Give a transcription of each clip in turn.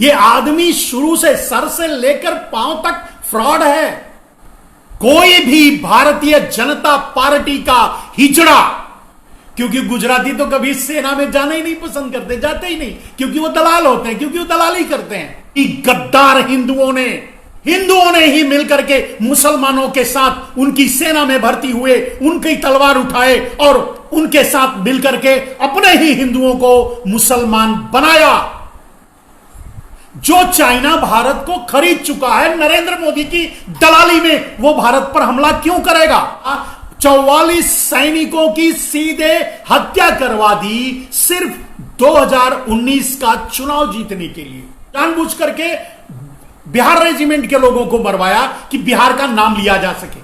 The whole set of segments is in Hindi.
ये आदमी शुरू से सर से लेकर पांव तक फ्रॉड है। कोई भी भारतीय जनता पार्टी का हिजड़ा, क्योंकि गुजराती तो कभी सेना में जाना ही नहीं पसंद करते, जाते ही नहीं, क्योंकि वो दलाल होते हैं, क्योंकि वो दलाली करते हैं। कि गद्दार हिंदुओं ने ही मिलकर के मुसलमानों के साथ उनकी सेना में भर्ती हुए, उनकी तलवार उठाए और उनके साथ मिलकर के अपने ही हिंदुओं को मुसलमान बनाया। जो चाइना भारत को खरीद चुका है नरेंद्र मोदी की दलाली में, वो भारत पर हमला क्यों करेगा? 44 सैनिकों की सीधे हत्या करवा दी सिर्फ 2019 का चुनाव जीतने के लिए। जानबूझ करके बिहार रेजिमेंट के लोगों को मरवाया कि बिहार का नाम लिया जा सके।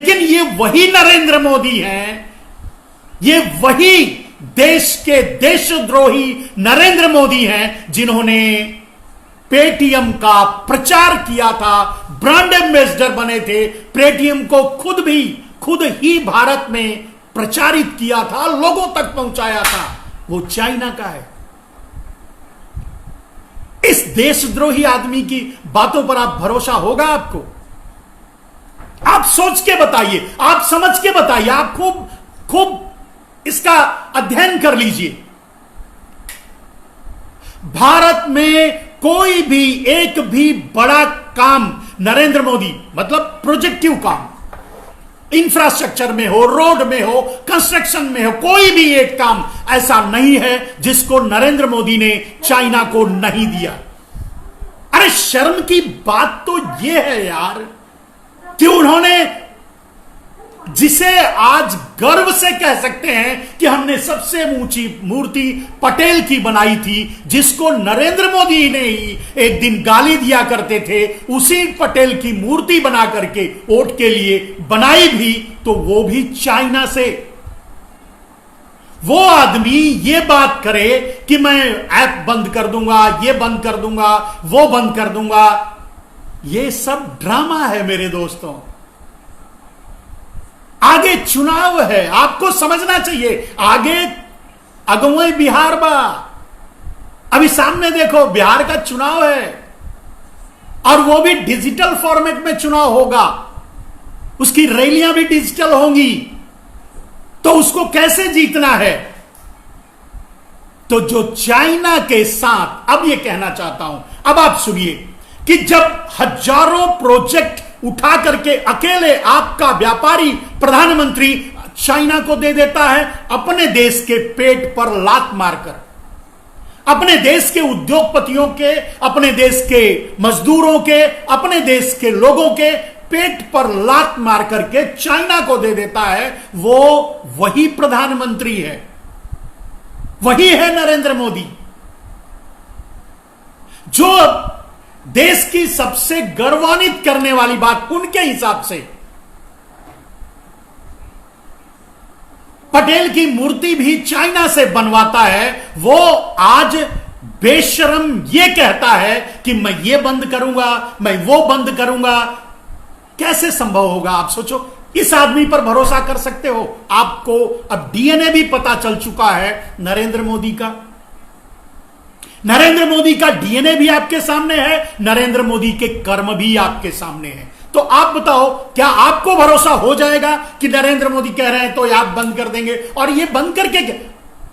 लेकिन ये वही नरेंद्र मोदी हैं, ये वही देश के देशद्रोही नरेंद्र मोदी हैं जिन्होंने पेटीएम का प्रचार किया था, ब्रांड एम्बेसडर बने थे, पेटीएम को खुद ही भारत में प्रचारित किया था, लोगों तक पहुंचाया था। वो चाइना का है। इस देशद्रोही आदमी की बातों पर आप भरोसा होगा आपको? आप सोच के बताइए, आप समझ के बताइए, आप खूब इसका अध्ययन कर लीजिए। भारत में कोई भी एक भी बड़ा काम नरेंद्र मोदी, मतलब प्रोजेक्टिव काम, इंफ्रास्ट्रक्चर में हो, रोड में हो, कंस्ट्रक्शन में हो, कोई भी एक काम ऐसा नहीं है जिसको नरेंद्र मोदी ने चाइना को नहीं दिया। अरे शर्म की बात तो यह है यार कि उन्होंने, जिसे आज गर्व से कह सकते हैं कि हमने सबसे ऊंची मूर्ति पटेल की बनाई थी, जिसको नरेंद्र मोदी ने ही एक दिन गाली दिया करते थे, उसी पटेल की मूर्ति बना करके वोट के लिए बनाई भी, तो वो भी चाइना से। वो आदमी ये बात करे कि मैं ऐप बंद कर दूंगा, ये बंद कर दूंगा, वो बंद कर दूंगा, ये सब ड्रामा है मेरे दोस्तों। आगे चुनाव है, आपको समझना चाहिए। आगे अगुवाई बिहार बा, अभी सामने देखो बिहार का चुनाव है, और वो भी डिजिटल फॉर्मेट में चुनाव होगा, उसकी रैलियां भी डिजिटल होंगी, तो उसको कैसे जीतना है? तो जो चाइना के साथ, अब ये कहना चाहता हूं, अब आप सुनिए कि जब हजारों प्रोजेक्ट उठा करके अकेले आपका व्यापारी प्रधानमंत्री चाइना को दे देता है, अपने देश के पेट पर लात मारकर, अपने देश के उद्योगपतियों के, अपने देश के मजदूरों के, अपने देश के लोगों के पेट पर लात मार करके चाइना को दे देता है, वो वही प्रधानमंत्री है, वही है नरेंद्र मोदी, जो देश की सबसे गर्वान्वित करने वाली बात उनके हिसाब से, पटेल की मूर्ति भी चाइना से बनवाता है, वो आज बेशरम ये कहता है कि मैं ये बंद करूंगा, मैं वो बंद करूंगा। कैसे संभव होगा? आप सोचो, इस आदमी पर भरोसा कर सकते हो? आपको अब डीएनए भी पता चल चुका है नरेंद्र मोदी का। नरेंद्र मोदी का डीएनए भी आपके सामने है, नरेंद्र मोदी के कर्म भी आपके सामने हैं। तो आप बताओ, क्या आपको भरोसा हो जाएगा कि नरेंद्र मोदी कह रहे हैं तो आप बंद कर देंगे? और ये बंद करके क्या?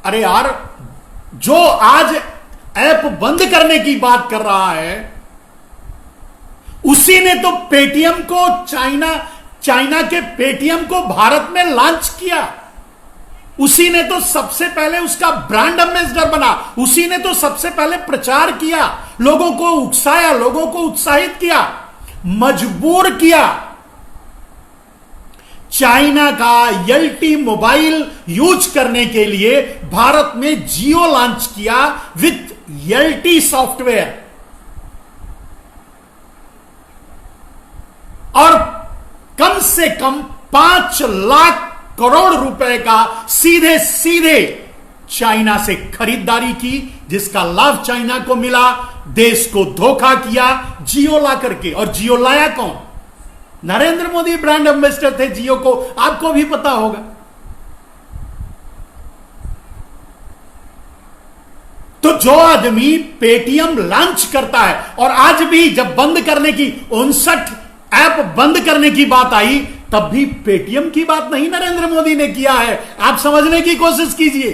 अरे यार, जो आज ऐप बंद करने की बात कर रहा है, उसी ने तो पेटीएम को, चाइना के पेटीएम को भारत में लॉन्च किया, उसी ने तो सबसे पहले उसका ब्रांड एम्बेसडर बना, उसी ने तो सबसे पहले प्रचार किया, लोगों को उकसाया, लोगों को उत्साहित किया, मजबूर किया। चाइना का एलटी मोबाइल यूज करने के लिए भारत में जियो लॉन्च किया विथ एलटी सॉफ्टवेयर, और कम से कम 5 लाख करोड़ रुपए का सीधे सीधे चाइना से खरीदारी की, जिसका लाभ चाइना को मिला, देश को धोखा किया जियो ला करके। और जियो लाया कौन? नरेंद्र मोदी ब्रांड एम्बेसडर थे जियो को, आपको भी पता होगा। जो आदमी पेटीएम लॉन्च करता है, और आज भी जब बंद करने की 59 ऐप बंद करने की बात आई, तब भी पेटीएम की बात नहीं नरेंद्र मोदी ने किया है। आप समझने की कोशिश कीजिए।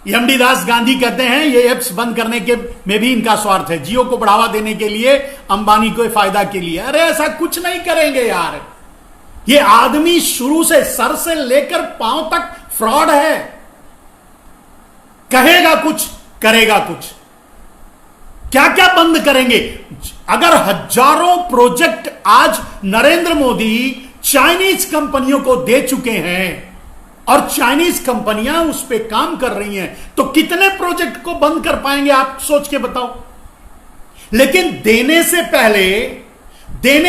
एमडी दास गांधी कहते हैं ये एप्स बंद करने के में भी इनका स्वार्थ है, जियो को बढ़ावा देने के लिए, अंबानी को फायदा के लिए। अरे ऐसा कुछ नहीं करेंगे यार। ये आदमी शुरू से सर से लेकर पांव तक फ्रॉड है। कहेगा कुछ, करेगा कुछ। क्या क्या बंद करेंगे? अगर हजारों प्रोजेक्ट आज नरेंद्र मोदी चाइनीज कंपनियों को दे चुके हैं और चाइनीज कंपनियां उस पर काम कर रही हैं, तो कितने प्रोजेक्ट को बंद कर पाएंगे आप सोच के बताओ। लेकिन देने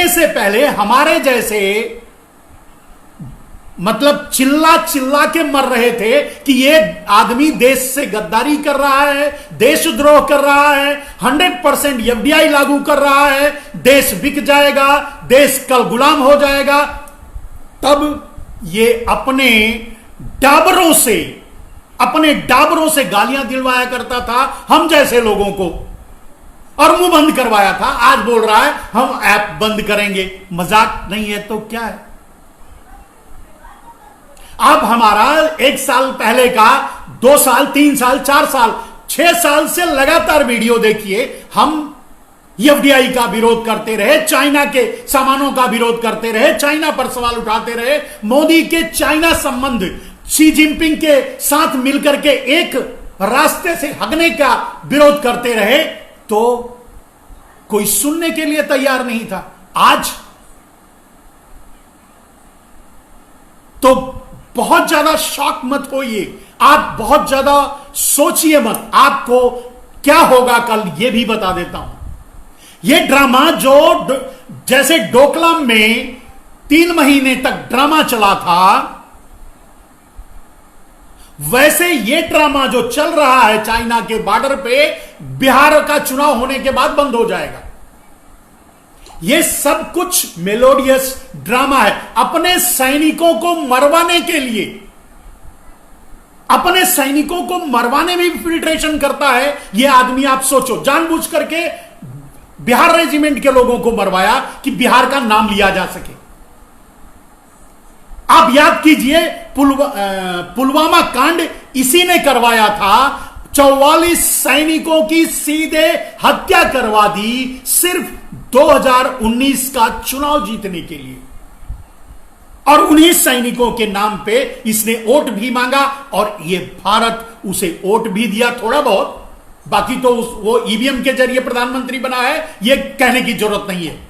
से पहले हमारे जैसे मतलब चिल्ला चिल्ला के मर रहे थे कि ये आदमी देश से गद्दारी कर रहा है, देशद्रोह कर रहा है, 100% एफडीआई लागू कर रहा है, देश बिक जाएगा, देश कल गुलाम हो जाएगा। तब ये अपने डाबरों से गालियां दिलवाया करता था हम जैसे लोगों को, और मुंह बंद करवाया था। आज बोल रहा है हम ऐप बंद करेंगे। मजाक नहीं है तो क्या है? अब हमारा 1 साल पहले का, 2 साल, 3 साल, 4 साल, 6 साल से लगातार वीडियो देखिए। हम एफडीआई का विरोध करते रहे, चाइना के सामानों का विरोध करते रहे, चाइना पर सवाल उठाते रहे, मोदी के चाइना संबंध, शी जिनपिंग के साथ मिलकर के एक रास्ते से हटने का विरोध करते रहे, तो कोई सुनने के लिए तैयार नहीं था। आज तो बहुत ज्यादा शॉक मत होइए, आप बहुत ज्यादा सोचिए मत। आपको क्या होगा कल ये भी बता देता हूं। ये ड्रामा जो जैसे डोकलाम में 3 महीने तक ड्रामा चला था, वैसे ये ड्रामा जो चल रहा है चाइना के बॉर्डर पे, बिहार का चुनाव होने के बाद बंद हो जाएगा। ये सब कुछ मेलोडियस ड्रामा है। अपने सैनिकों को मरवाने के लिए, अपने सैनिकों को मरवाने में भी फिल्ट्रेशन करता है ये आदमी। आप सोचो, जानबूझ करके बिहार रेजिमेंट के लोगों को मरवाया कि बिहार का नाम लिया जा सके। आप याद कीजिए, पुलवामा कांड इसी ने करवाया था। 44 सैनिकों की सीधे हत्या करवा दी सिर्फ 2019 का चुनाव जीतने के लिए, और उन्हीं सैनिकों के नाम पे इसने वोट भी मांगा, और ये भारत उसे वोट भी दिया थोड़ा बहुत। बाकी तो वो ईवीएम के जरिए प्रधानमंत्री बना है, ये कहने की जरूरत नहीं है।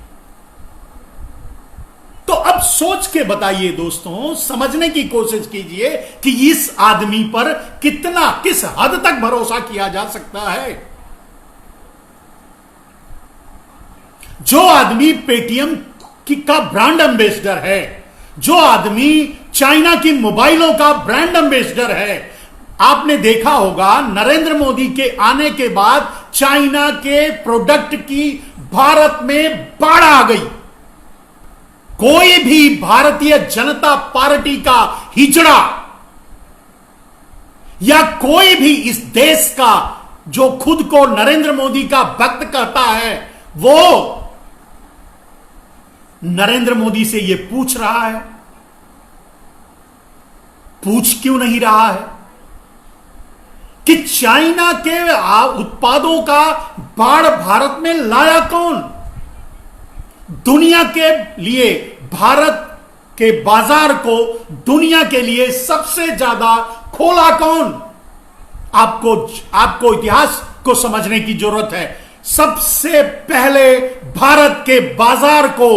तो अब सोच के बताइए दोस्तों, समझने की कोशिश कीजिए कि इस आदमी पर किस हद तक भरोसा किया जा सकता है। जो आदमी पेटीएम का ब्रांड एम्बेसडर है, जो आदमी चाइना की मोबाइलों का ब्रांड एम्बेसडर है। आपने देखा होगा नरेंद्र मोदी के आने के बाद चाइना के प्रोडक्ट की भारत में बाढ़ आ गई। कोई भी भारतीय जनता पार्टी का हिजड़ा या कोई भी इस देश का जो खुद को नरेंद्र मोदी का भक्त कहता है, वो नरेंद्र मोदी से ये पूछ रहा है। पूछ क्यों नहीं रहा है कि चाइना के उत्पादों का बाढ़ भारत में लाया कौन? दुनिया के लिए, भारत के बाजार को दुनिया के लिए सबसे ज्यादा खोला कौन? आपको इतिहास को समझने की जरूरत है। सबसे पहले भारत के बाजार को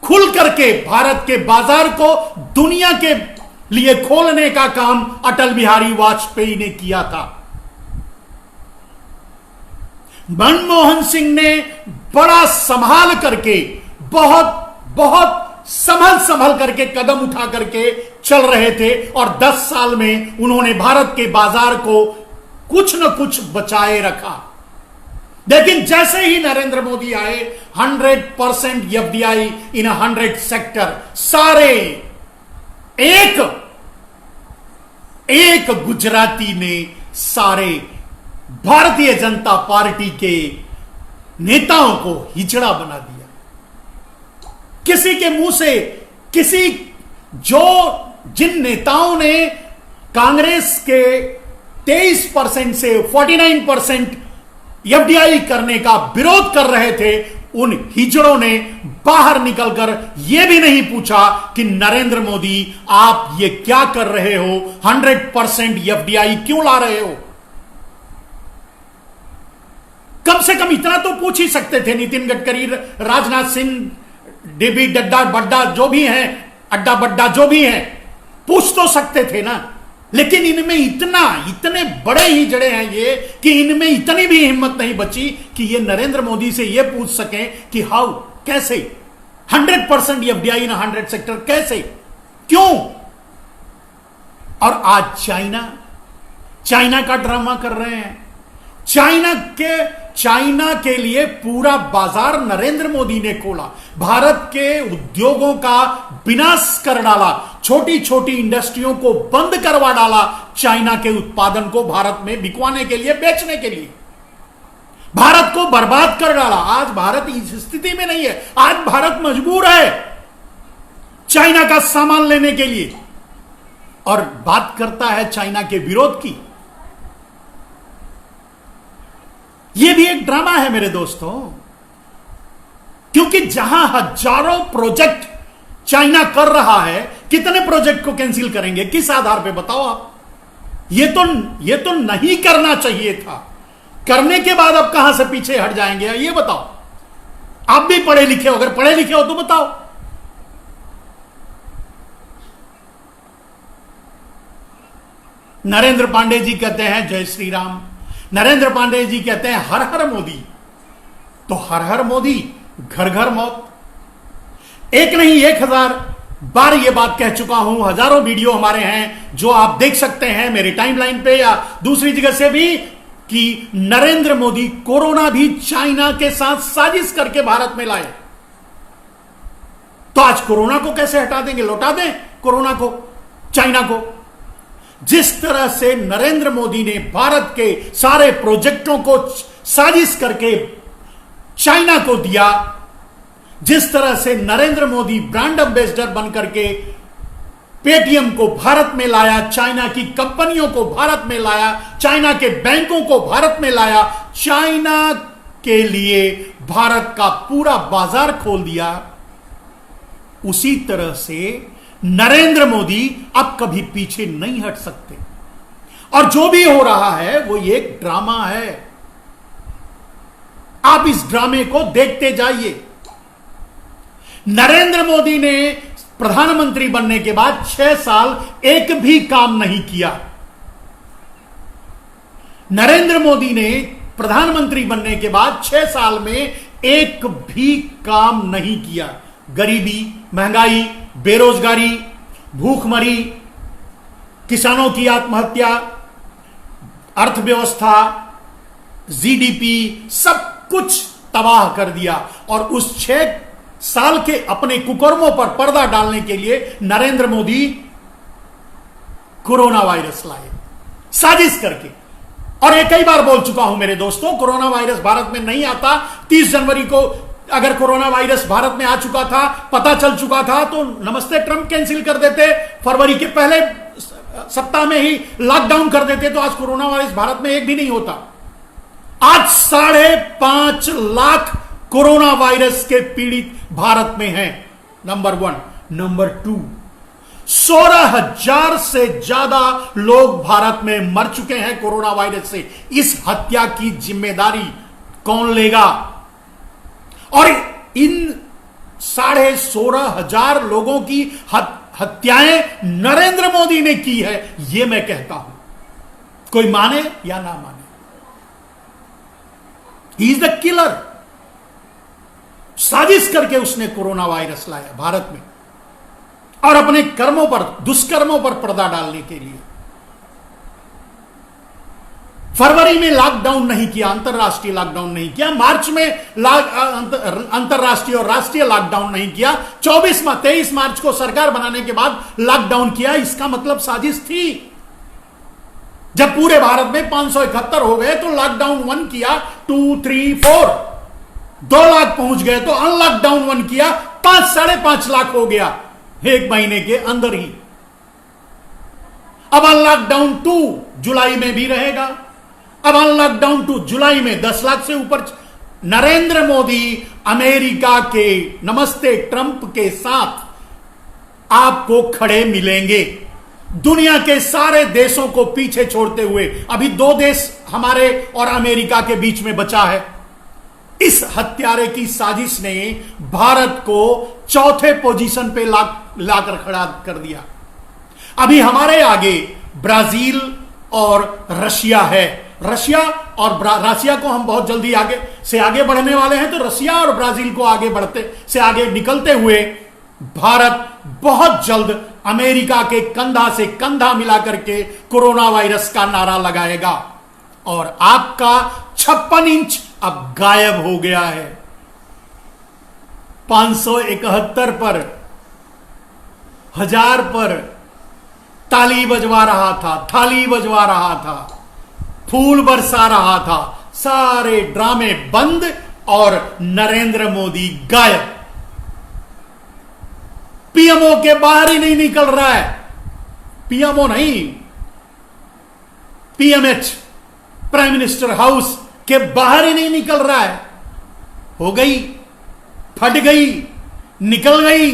खुल करके, भारत के बाजार को दुनिया के लिए खोलने का काम अटल बिहारी वाजपेयी ने किया था। मनमोहन सिंह ने बड़ा संभाल करके, बहुत संभल करके कदम उठा करके चल रहे थे, और 10 साल में उन्होंने भारत के बाजार को कुछ न कुछ बचाए रखा। लेकिन जैसे ही नरेंद्र मोदी आए, 100% एफडीआई इन 100 सेक्टर, सारे एक एक गुजराती ने सारे भारतीय जनता पार्टी के नेताओं को हिजड़ा बना दिया। किसी के मुंह से जिन नेताओं ने कांग्रेस के 23% से 49% एफडीआई करने का विरोध कर रहे थे, उन हिजड़ों ने बाहर निकलकर यह भी नहीं पूछा कि नरेंद्र मोदी आप ये क्या कर रहे हो, 100% एफडीआई क्यों ला रहे हो। कम से कम इतना तो पूछ ही सकते थे। नितिन गडकरी, राजनाथ सिंह, डीबी डड्डा बड्डा जो भी हैं, अड्डा बड्डा जो भी हैं, पूछ तो सकते थे ना। लेकिन इनमें इतने बड़े ही जड़े हैं ये कि इनमें इतनी भी हिम्मत नहीं बची कि ये नरेंद्र मोदी से ये पूछ सकें कि हाउ, कैसे 100% एफडीआई इन 100 सेक्टर, कैसे, क्यों। और आज चाइना का ड्रामा कर रहे हैं। चाइना के लिए पूरा बाजार नरेंद्र मोदी ने खोला, भारत के उद्योगों का विनाश कर डाला, छोटी छोटी इंडस्ट्रियों को बंद करवा डाला, चाइना के उत्पादन को भारत में बिकवाने के लिए, बेचने के लिए भारत को बर्बाद कर डाला। आज भारत इस स्थिति में नहीं है। आज भारत मजबूर है चाइना का सामान लेने के लिए, और बात करता है चाइना के विरोध की। यह भी एक ड्रामा है मेरे दोस्तों, क्योंकि जहां हजारों प्रोजेक्ट चाइना कर रहा है, कितने प्रोजेक्ट को कैंसिल करेंगे, किस आधार पे, बताओ आप। ये तो नहीं करना चाहिए था। करने के बाद अब कहां से पीछे हट जाएंगे, ये बताओ। आप भी पढ़े लिखे हो, अगर पढ़े लिखे हो तो बताओ। नरेंद्र पांडे जी कहते हैं जय श्री राम, नरेंद्र पांडे जी कहते हैं हर हर मोदी। तो हर हर मोदी, घर घर मौत। एक नहीं 1000 बार यह बात कह चुका हूं, हजारों वीडियो हमारे हैं जो आप देख सकते हैं मेरे टाइमलाइन पे या दूसरी जगह से भी, कि नरेंद्र मोदी कोरोना भी चाइना के साथ साजिश करके भारत में लाए। तो आज कोरोना को कैसे हटा देंगे, लौटा दें कोरोना को, चाइना को। जिस तरह से नरेंद्र मोदी ने भारत के सारे प्रोजेक्टों को साजिश करके चाइना को दिया, जिस तरह से नरेंद्र मोदी ब्रांड एम्बेसडर बनकर के पेटीएम को भारत में लाया, चाइना की कंपनियों को भारत में लाया, चाइना के बैंकों को भारत में लाया, चाइना के लिए भारत का पूरा बाजार खोल दिया, उसी तरह से नरेंद्र मोदी अब कभी पीछे नहीं हट सकते। और जो भी हो रहा है वो एक ड्रामा है। आप इस ड्रामे को देखते जाइए। नरेंद्र मोदी ने प्रधानमंत्री बनने के बाद 6 साल एक भी काम नहीं किया। नरेंद्र मोदी ने प्रधानमंत्री बनने के बाद 6 साल में एक भी काम नहीं किया। गरीबी, महंगाई, बेरोजगारी, भूखमरी, किसानों की आत्महत्या, अर्थव्यवस्था, जीडीपी, सब कुछ तबाह कर दिया। और उस 6 साल के अपने कुकर्मों पर पर्दा डालने के लिए नरेंद्र मोदी कोरोना वायरस लाए, साजिश करके। और एक कई बार बोल चुका हूं मेरे दोस्तों, कोरोना वायरस भारत में नहीं आता। 30 जनवरी को अगर कोरोना वायरस भारत में आ चुका था, पता चल चुका था, तो नमस्ते ट्रंप कैंसिल कर देते, फरवरी के पहले सप्ताह में ही लॉकडाउन कर देते, तो आज कोरोना वायरस भारत में एक भी नहीं होता। आज 5.5 लाख कोरोना वायरस के पीड़ित भारत में हैं, नंबर 1। नंबर 2, 16,000 से ज्यादा लोग भारत में मर चुके हैं कोरोना वायरस से। इस हत्या की जिम्मेदारी कौन लेगा? और इन 16,500 लोगों की हत्याएं नरेंद्र मोदी ने की है, यह मैं कहता हूं, कोई माने या ना माने। He is the killer. साजिश करके उसने कोरोना वायरस लाया भारत में, और अपने कर्मों पर, दुष्कर्मों पर पर्दा डालने के लिए। फरवरी में लॉकडाउन नहीं किया, अंतरराष्ट्रीय लॉकडाउन नहीं किया। मार्च में अंतरराष्ट्रीय और राष्ट्रीय लॉकडाउन नहीं किया। 23 मार्च को सरकार बनाने के बाद लॉकडाउन किया। इसका मतलब साजिश थी। जब पूरे भारत में 571 हो गए तो लॉकडाउन 1 किया, 2, 3, 4, 2 लाख पहुंच गए तो अनलॉकडाउन 1 किया, 5, 5.5 लाख हो गया एक महीने के अंदर ही। अब अनलॉकडाउन 2 जुलाई में भी रहेगा। अब अनलॉकडाउन 2 जुलाई में 10 लाख से ऊपर। नरेंद्र मोदी अमेरिका के नमस्ते ट्रंप के साथ आपको खड़े मिलेंगे, दुनिया के सारे देशों को पीछे छोड़ते हुए। अभी 2 देश हमारे और अमेरिका के बीच में बचा है। इस हत्यारे की साजिश ने भारत को चौथे पोजीशन पे लाकर खड़ा कर दिया। अभी हमारे आगे ब्राजील और रशिया है। रशिया को हम बहुत जल्दी आगे बढ़ने वाले हैं, तो रशिया और ब्राजील को आगे निकलते हुए भारत बहुत जल्द अमेरिका के कंधा से कंधा मिलाकर के कोरोना वायरस का नारा लगाएगा। और आपका 56 इंच अब गायब हो गया है। 571 पर, 1000 पर ताली बजवा रहा था, थाली बजवा रहा था, फूल बरसा रहा था। सारे ड्रामे बंद और नरेंद्र मोदी गायब। पीएमओ के बाहर ही नहीं निकल रहा है। पीएमओ नहीं, पीएमएच, प्राइम मिनिस्टर हाउस के बाहर ही नहीं निकल रहा है। हो गई, फट गई, निकल गई।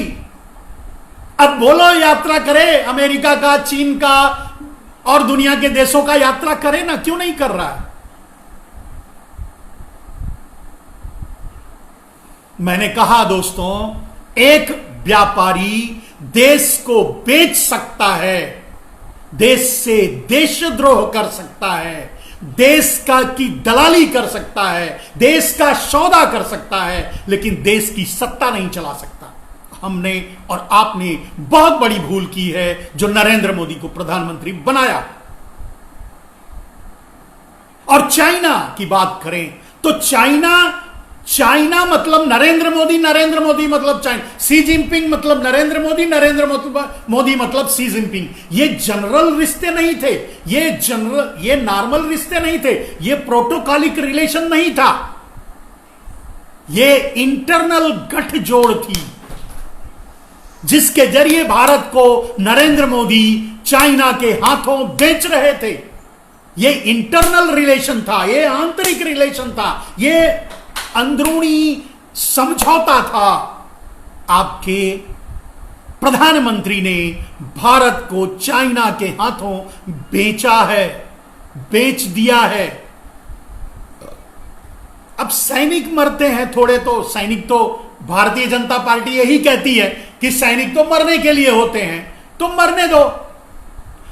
अब बोलो यात्रा करे, अमेरिका का, चीन का और दुनिया के देशों का यात्रा करे ना, क्यों नहीं कर रहा है? मैंने कहा दोस्तों, एक व्यापारी देश को बेच सकता है, देश से देशद्रोह कर सकता है, देश की दलाली कर सकता है, देश का सौदा कर सकता है, लेकिन देश की सत्ता नहीं चला सकता। हमने और आपने बहुत बड़ी भूल की है जो नरेंद्र मोदी को प्रधानमंत्री बनाया। और चाइना की बात करें तो चाइना मतलब नरेंद्र मोदी मतलब चाइना, सी जिनपिंग मतलब नरेंद्र मोदी मतलब सी जिनपिंग। ये जनरल रिश्ते नहीं थे, ये नॉर्मल रिश्ते नहीं थे, ये प्रोटोकॉलिक रिलेशन नहीं था, ये इंटरनल गठजोड़ थी जिसके जरिए भारत को नरेंद्र मोदी चाइना के हाथों बेच रहे थे। ये इंटरनल रिलेशन था, ये आंतरिक रिलेशन था, ये अंदरूनी समझौता था। आपके प्रधानमंत्री ने भारत को चाइना के हाथों बेचा है, बेच दिया है। अब सैनिक मरते हैं थोड़े, तो सैनिक तो भारतीय जनता पार्टी यही कहती है कि सैनिक तो मरने के लिए होते हैं, तो मरने दो।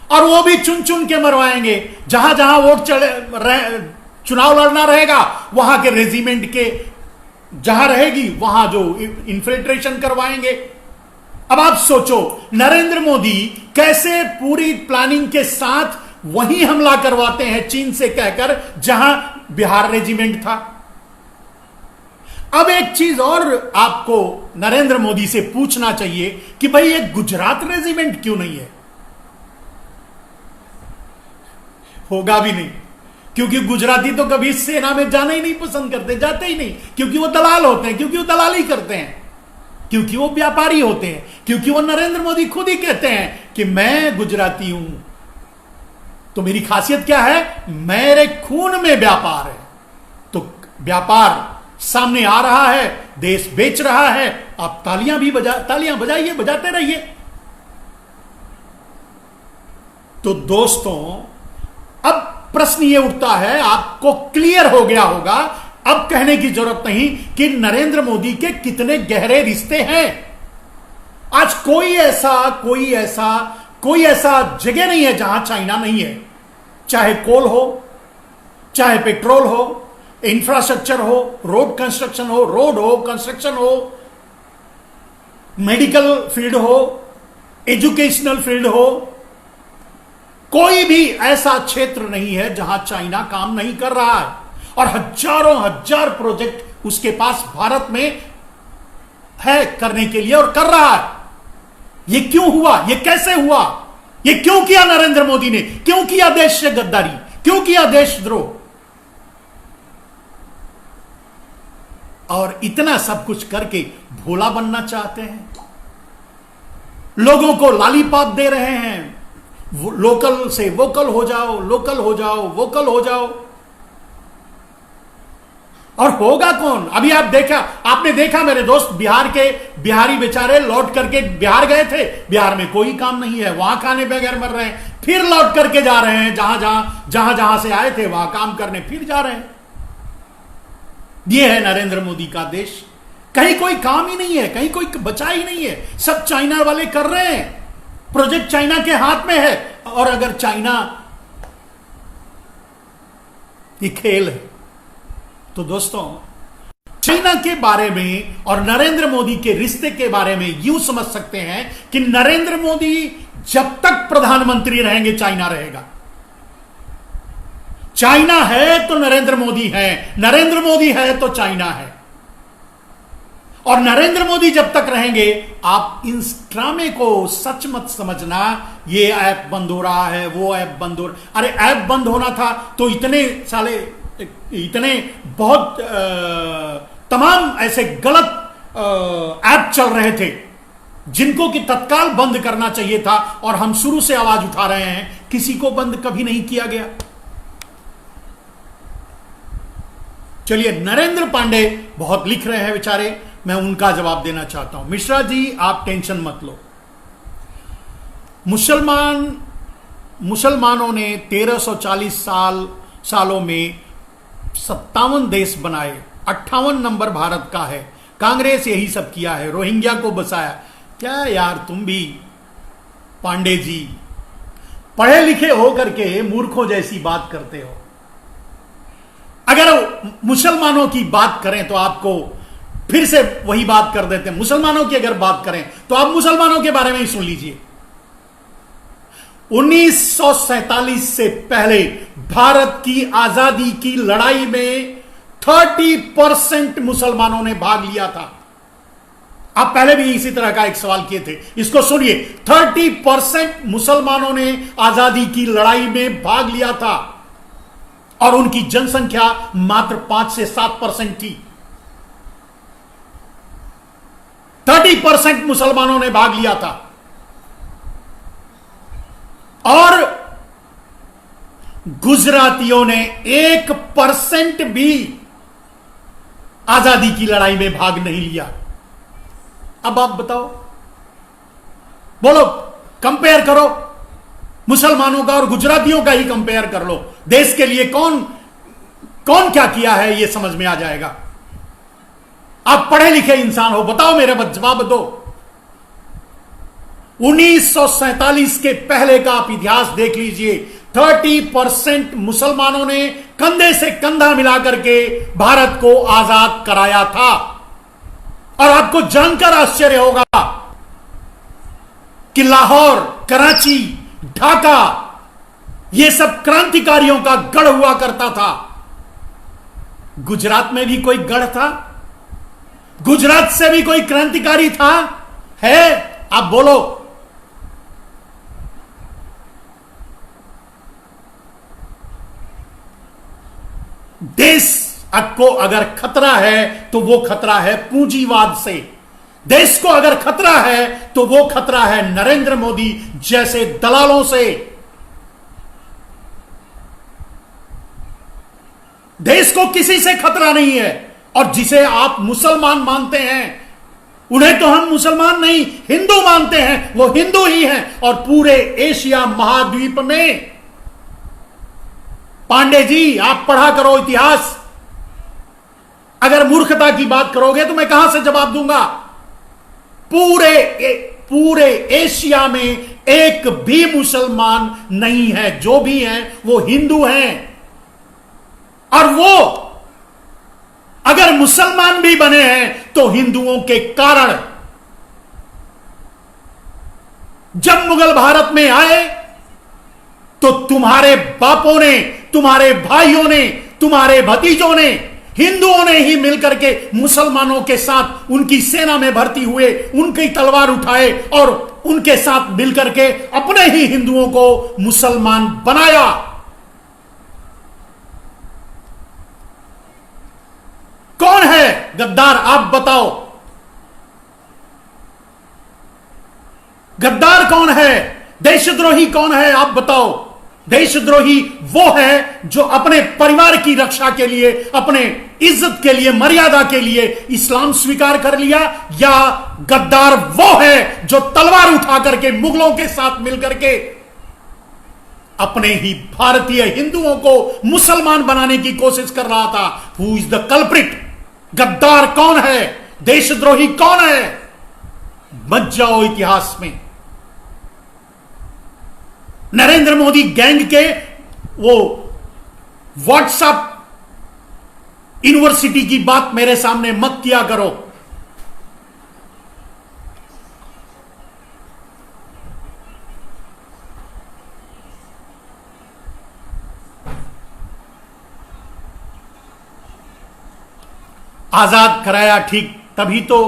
और वो भी चुन चुन के मरवाएंगे। जहां जहां चुनाव लड़ना रहेगा, वहां के रेजिमेंट के जहां रहेगी वहां जो इन्फिल्ट्रेशन करवाएंगे। अब आप सोचो, नरेंद्र मोदी कैसे पूरी प्लानिंग के साथ वहीं हमला करवाते हैं चीन से कहकर जहां बिहार रेजिमेंट था। अब एक चीज और आपको नरेंद्र मोदी से पूछना चाहिए कि भाई ये गुजरात रेजिमेंट क्यों नहीं है? होगा भी नहीं, क्योंकि गुजराती तो कभी सेना में जाना ही नहीं पसंद करते, जाते ही नहीं, क्योंकि वो दलाल होते हैं, क्योंकि वो दलाली करते हैं, क्योंकि वो व्यापारी होते हैं, क्योंकि वो नरेंद्र मोदी खुद ही कहते हैं कि मैं गुजराती हूं। तो मेरी खासियत क्या है? मेरे खून में व्यापार है। तो व्यापार सामने आ रहा है, देश बेच रहा है, आप तालियां बजाइए, बजाते रहिए। तो दोस्तों, अब प्रश्न ये उठता है, आपको क्लियर हो गया होगा, अब कहने की जरूरत नहीं कि नरेंद्र मोदी के कितने गहरे रिश्ते हैं। आज कोई ऐसा जगह नहीं है जहां चाइना नहीं है। चाहे कोल हो, चाहे पेट्रोल हो, इंफ्रास्ट्रक्चर हो, रोड कंस्ट्रक्शन हो, मेडिकल फील्ड हो, एजुकेशनल फील्ड हो, कोई भी ऐसा क्षेत्र नहीं है जहां चाइना काम नहीं कर रहा है। और हजारों हजार प्रोजेक्ट उसके पास भारत में है करने के लिए, और कर रहा है। ये क्यों हुआ? ये कैसे हुआ? ये क्यों किया नरेंद्र मोदी ने? क्यों किया देश से गद्दारी? क्यों किया देशद्रोह? और इतना सब कुछ करके भोला बनना चाहते हैं, लोगों को लॉलीपॉप दे रहे हैं, लोकल से वोकल हो जाओ, लोकल हो जाओ, वोकल हो जाओ। और होगा कौन? अभी आपने देखा मेरे दोस्त, बिहार के बिहारी बेचारे लौट करके बिहार गए थे, बिहार में कोई काम नहीं है, वहां खाने बगैर मर रहे हैं, फिर लौट करके जा रहे हैं जहां जहां से आए थे वहां काम करने फिर जा रहे हैं। यह है नरेंद्र मोदी का देश। कहीं कोई काम ही नहीं है, कहीं कोई बचा ही नहीं है, सब चाइना वाले कर रहे हैं, प्रोजेक्ट चाइना के हाथ में है। और अगर चाइना ये खेल है तो दोस्तों, चाइना के बारे में और नरेंद्र मोदी के रिश्ते के बारे में यूं समझ सकते हैं कि नरेंद्र मोदी जब तक प्रधानमंत्री रहेंगे चाइना रहेगा। चाइना है तो नरेंद्र मोदी है, नरेंद्र मोदी है तो चाइना है। और नरेंद्र मोदी जब तक रहेंगे, आप इस ड्रामे को सच मत समझना, ये ऐप बंद हो रहा है, वो ऐप बंद हो रहा। अरे ऐप बंद होना था तो इतने बहुत तमाम ऐसे गलत ऐप चल रहे थे जिनको कि तत्काल बंद करना चाहिए था, और हम शुरू से आवाज उठा रहे हैं, किसी को बंद कभी नहीं किया गया। चलिए, नरेंद्र पांडे बहुत लिख रहे हैं बेचारे, मैं उनका जवाब देना चाहता हूं। मिश्रा जी, आप टेंशन मत लो। मुसलमानों ने 1340 सालों में 57 देश बनाए, 58 नंबर भारत का है, कांग्रेस यही सब किया है, रोहिंग्या को बसाया। क्या यार, तुम भी पांडे जी पढ़े लिखे हो करके मूर्खों जैसी बात करते हो। अगर मुसलमानों की बात करें तो आपको फिर से वही बात कर देते हैं। मुसलमानों की अगर बात करें तो आप मुसलमानों के बारे में ही सुन लीजिए। 1947 से पहले भारत की आजादी की लड़ाई में 30% मुसलमानों ने भाग लिया था। आप पहले भी इसी तरह का एक सवाल किए थे, इसको सुनिए। 30% मुसलमानों ने आजादी की लड़ाई में भाग लिया था, और उनकी जनसंख्या मात्र 5 से 7% थी। 30% मुसलमानों ने भाग लिया था, और गुजरातियों ने 1% भी आजादी की लड़ाई में भाग नहीं लिया। अब आप बताओ, बोलो, कंपेयर करो मुसलमानों का और गुजरातियों का ही कंपेयर कर लो। देश के लिए कौन क्या किया है, यह समझ में आ जाएगा। आप पढ़े लिखे इंसान हो, बताओ, मेरे जवाब दो। 1947 के पहले का आप इतिहास देख लीजिए। 30% मुसलमानों ने कंधे से कंधा मिलाकर के भारत को आजाद कराया था। और आपको जानकर आश्चर्य होगा कि लाहौर, कराची, ढाका, यह सब क्रांतिकारियों का गढ़ हुआ करता था। गुजरात में भी कोई गढ़ था? गुजरात से भी कोई क्रांतिकारी था? है? आप बोलो। देश को अगर खतरा है तो वो खतरा है पूंजीवाद से। देश को अगर खतरा है तो वो खतरा है नरेंद्र मोदी जैसे दलालों से। देश को किसी से खतरा नहीं है। और जिसे आप मुसलमान मानते हैं, उन्हें तो हम मुसलमान नहीं, हिंदू मानते हैं। वो हिंदू ही हैं। और पूरे एशिया महाद्वीप में, पांडे जी आप पढ़ा करो इतिहास। अगर मूर्खता की बात करोगे तो मैं कहां से जवाब दूंगा। पूरे एशिया में एक भी मुसलमान नहीं है, जो भी हैं वो हिंदू हैं। और वो अगर मुसलमान भी बने हैं तो हिंदुओं के कारण। जब मुगल भारत में आए तो तुम्हारे बापों ने, तुम्हारे भाइयों ने, तुम्हारे भतीजों ने, हिंदुओं ने ही मिलकर के मुसलमानों के साथ उनकी सेना में भर्ती हुए, उनकी तलवार उठाए और उनके साथ मिलकर के अपने ही हिंदुओं को मुसलमान बनाया। कौन है गद्दार, आप बताओ। गद्दार कौन है, देशद्रोही कौन है, आप बताओ। देशद्रोही वो है जो अपने परिवार की रक्षा के लिए, अपने इज्जत के लिए, मर्यादा के लिए इस्लाम स्वीकार कर लिया, या गद्दार वो है जो तलवार उठा करके मुगलों के साथ मिलकर के अपने ही भारतीय हिंदुओं को मुसलमान बनाने की कोशिश कर रहा था। Who is the culprit? गद्दार कौन है, देशद्रोही कौन है? मत जाओ इतिहास में। नरेंद्र मोदी गैंग के वो व्हाट्सएप यूनिवर्सिटी की बात मेरे सामने मत किया करो। आजाद कराया ठीक, तभी तो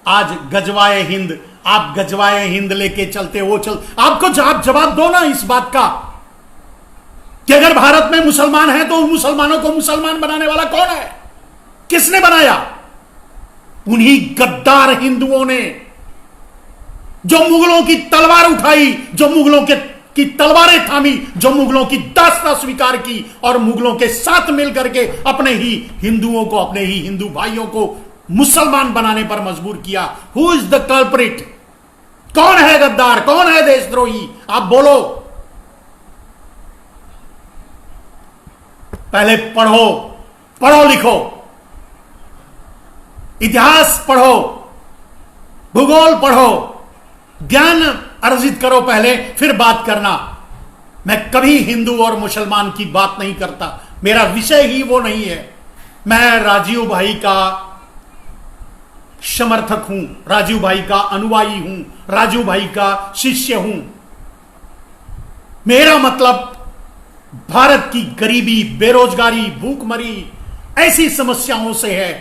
आज गजवाए हिंद, आप गजवाए हिंद लेके चलते हो। आपको आप जवाब दो ना इस बात का कि अगर भारत में मुसलमान हैं तो उन मुसलमानों को मुसलमान बनाने वाला कौन है? किसने बनाया? उन्हीं गद्दार हिंदुओं ने, जो मुगलों की तलवार उठाई, जो मुगलों की तलवारें थामी, जो मुगलों की दास्ता स्वीकार की और मुगलों के साथ मिलकर के अपने ही हिंदुओं को, अपने ही हिंदू भाइयों को मुसलमान बनाने पर मजबूर किया। Who is the culprit? कौन है गद्दार, कौन है देशद्रोही? आप बोलो। पहले पढ़ो, पढ़ो लिखो, इतिहास पढ़ो, भूगोल पढ़ो, ज्ञान अर्जित करो पहले, फिर बात करना। मैं कभी हिंदू और मुसलमान की बात नहीं करता, मेरा विषय ही वो नहीं है। मैं राजीव भाई का समर्थक हूं, राजीव भाई का अनुयायी हूं, राजीव भाई का शिष्य हूं। मेरा मतलब भारत की गरीबी, बेरोजगारी, भूखमरी, ऐसी समस्याओं से है।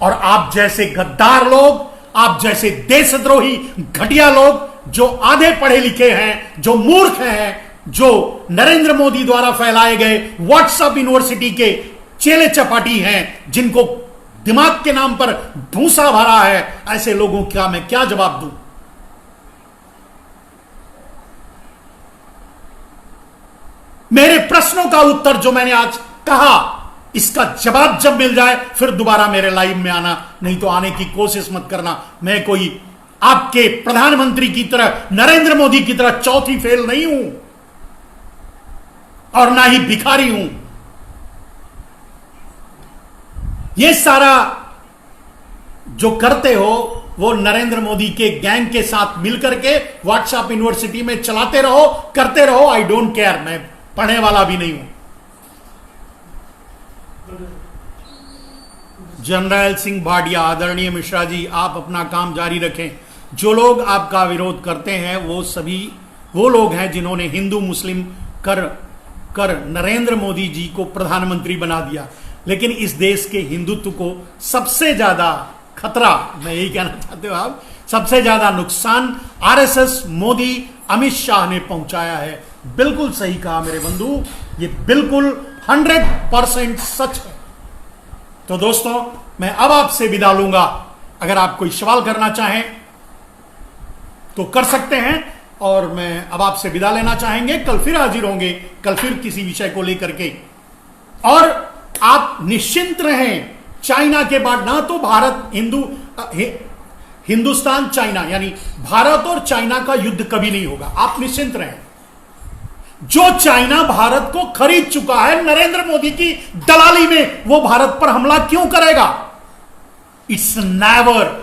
और आप जैसे गद्दार लोग, आप जैसे देशद्रोही घटिया लोग, जो आधे पढ़े लिखे हैं, जो मूर्ख हैं, जो नरेंद्र मोदी द्वारा फैलाए गए व्हाट्सएप यूनिवर्सिटी के चेले चपाटी हैं, जिनको दिमाग के नाम पर भूसा भरा है, ऐसे लोगों का मैं क्या जवाब दूं? मेरे प्रश्नों का उत्तर जो मैंने आज कहा, इसका जवाब जब मिल जाए फिर दोबारा मेरे लाइव में आना, नहीं तो आने की कोशिश मत करना। मैं कोई आपके प्रधानमंत्री की तरह, नरेंद्र मोदी की तरह चौथी फेल नहीं हूं और ना ही भिखारी हूं। ये सारा जो करते हो वो नरेंद्र मोदी के गैंग के साथ मिलकर के व्हाट्सएप यूनिवर्सिटी में चलाते रहो, करते रहो। आई डोंट केयर, मैं पढ़ने वाला भी नहीं हूं। जनरल सिंह भाटिया, आदरणीय मिश्रा जी, आप अपना काम जारी रखें। जो लोग आपका विरोध करते हैं वो सभी वो लोग हैं जिन्होंने हिंदू मुस्लिम कर नरेंद्र मोदी जी को प्रधानमंत्री बना दिया। लेकिन इस देश के हिंदुत्व को सबसे ज्यादा खतरा, मैं यही कहना चाहते हो आप, सबसे ज्यादा नुकसान आरएसएस, मोदी, अमित शाह ने पहुंचाया है। बिल्कुल सही कहा मेरे बंधु, ये बिल्कुल 100% सच है। तो दोस्तों, मैं अब आपसे विदा लूंगा। अगर आप कोई सवाल करना चाहें तो कर सकते हैं, और मैं अब आपसे विदा लेना चाहेंगे। कल फिर हाजिर होंगे, कल फिर किसी विषय को लेकर के। और आप निश्चिंत रहें, चाइना के बाद ना तो भारत हिंदुस्तान चाइना, यानी भारत और चाइना का युद्ध कभी नहीं होगा। आप निश्चिंत रहें। जो चाइना भारत को खरीद चुका है नरेंद्र मोदी की दलाली में, वो भारत पर हमला क्यों करेगा? It's never.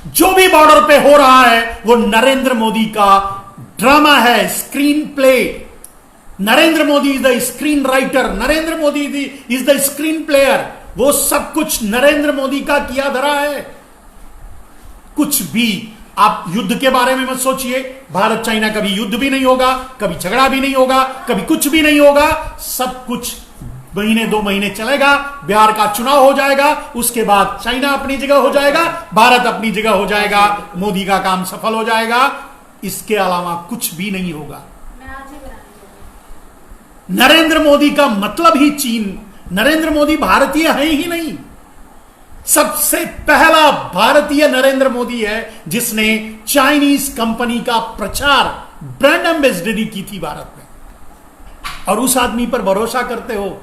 जो भी बॉर्डर पे हो रहा है वो नरेंद्र मोदी का ड्रामा है, screen play. Narendra Modi is the screen writer, Narendra Modi is the screen player. वो सब कुछ नरेंद्र मोदी का किया धरा है। कुछ भी आप युद्ध के बारे में मत सोचिए। भारत चाइना कभी युद्ध भी नहीं होगा, कभी झगड़ा भी नहीं होगा, कभी कुछ भी नहीं होगा। सब कुछ महीने 2 महीने चलेगा, बिहार का चुनाव हो जाएगा, उसके बाद चाइना अपनी जगह हो जाएगा, भारत अपनी जगह हो जाएगा, मोदी का काम सफल हो जाएगा। इसके अलावा कुछ भी नहीं होगा। नरेंद्र मोदी का मतलब ही चीन, नरेंद्र मोदी भारतीय है ही नहीं। सबसे पहला भारतीय नरेंद्र मोदी है जिसने चाइनीज कंपनी का प्रचार, ब्रांड एम्बेसडरी की थी भारत में। और उस आदमी पर भरोसा करते हो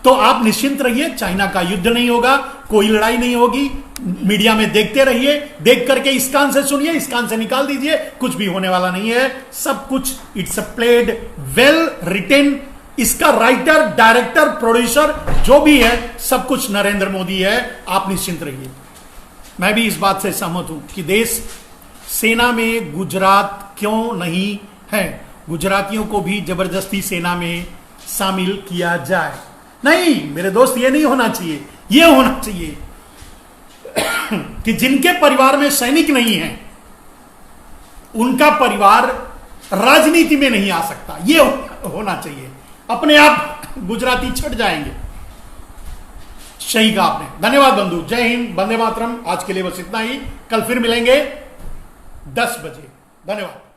तो आप निश्चिंत रहिए, चाइना का युद्ध नहीं होगा, कोई लड़ाई नहीं होगी। मीडिया में देखते रहिए, देख करके इस कान से सुनिए, इस कान से निकाल दीजिए, कुछ भी होने वाला नहीं है। सब कुछ it's a played well written. इसका राइटर, डायरेक्टर, प्रोड्यूसर जो भी है, सब कुछ नरेंद्र मोदी है। आप निश्चिंत रहिए। मैं भी इस बात से सहमत हूं कि देश सेना में गुजरात क्यों नहीं है, गुजरातियों को भी जबरदस्ती सेना में शामिल किया जाए। नहीं मेरे दोस्त, ये नहीं होना चाहिए। ये होना चाहिए कि जिनके परिवार में सैनिक नहीं है, उनका परिवार राजनीति में नहीं आ सकता। ये होना चाहिए। अपने आप गुजराती छट जाएंगे। सही कहा आपने। धन्यवाद बंधु। जय हिंद, वंदे मातरम। आज के लिए बस इतना ही। कल फिर मिलेंगे 10 बजे। धन्यवाद।